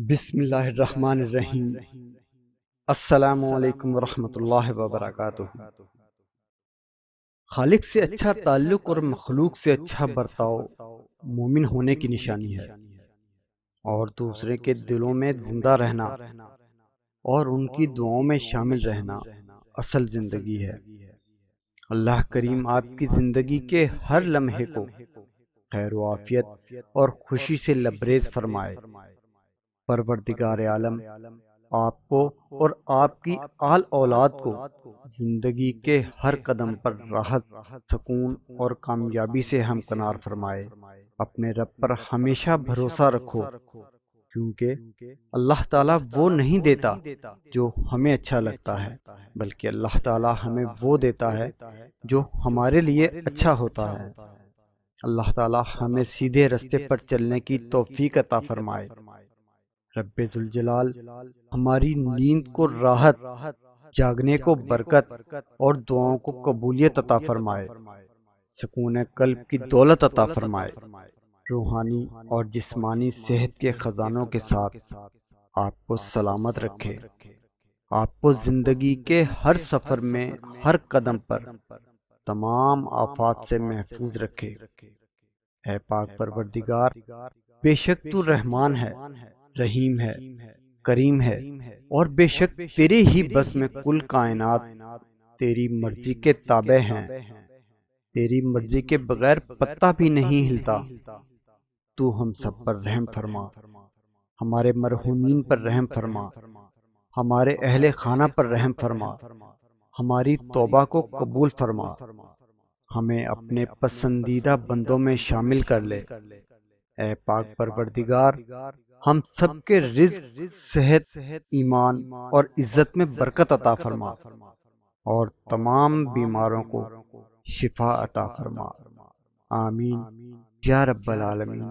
بسم اللہ الرحمن الرحیم۔ السلام علیکم ورحمۃ اللہ وبرکاتہ۔ خالق سے اچھا تعلق اور مخلوق سے اچھا برتاؤ مومن ہونے کی نشانی ہے، اور دوسرے کے دلوں میں زندہ رہنا اور ان کی دعاؤں میں شامل رہنا اصل زندگی ہے۔ اللہ کریم آپ کی زندگی کے ہر لمحے کو خیر و عافیت اور خوشی سے لبریز فرمائے۔ پروردگار عالم آپ کو اور آپ کی آل اولاد کو زندگی کے ہر قدم پر راحت، سکون اور کامیابی سے ہمکنار فرمائے۔ اپنے رب پر ہمیشہ بھروسہ رکھو، کیونکہ اللہ تعالیٰ وہ نہیں دیتا جو ہمیں اچھا لگتا ہے، بلکہ اللہ تعالیٰ ہمیں وہ دیتا ہے جو ہمارے لیے اچھا ہوتا ہے۔ اللہ تعالیٰ ہمیں سیدھے راستے پر چلنے کی توفیق عطا فرمائے۔ رب ذوالجلال ہماری نیند کو راحت، جاگنے کو برکت اور دعاؤں کو قبولیت عطا فرمائے۔ سکون قلب کی دولت عطا فرمائے۔ روحانی اور جسمانی صحت کے خزانوں کے ساتھ آپ کو سلامت رکھے۔ آپ کو زندگی کے ہر سفر میں، ہر قدم پر تمام آفات سے محفوظ رکھے۔ اے پاک پروردگار، بے شک تو رحمان ہے، رحیم ہے، کریم ہے، اور بے شک تیرے ہی بس میں کل کائنات تیری مرضی کے تابع ہیں۔ تیری مرضی کے بغیر پتہ بھی نہیں ہلتا۔ تو ہم سب پر رحم فرما، ہمارے مرحومین پر رحم فرما، ہمارے اہل خانہ پر رحم فرما، ہماری توبہ کو قبول فرما، ہمیں اپنے پسندیدہ بندوں میں شامل کر لے۔ اے پاک پروردگار، ہم سب کے رزق، صحت، ایمان اور عزت میں برکت عطا فرما، اور تمام بیماروں کو شفا عطا فرما۔ آمین یا رب العالمین۔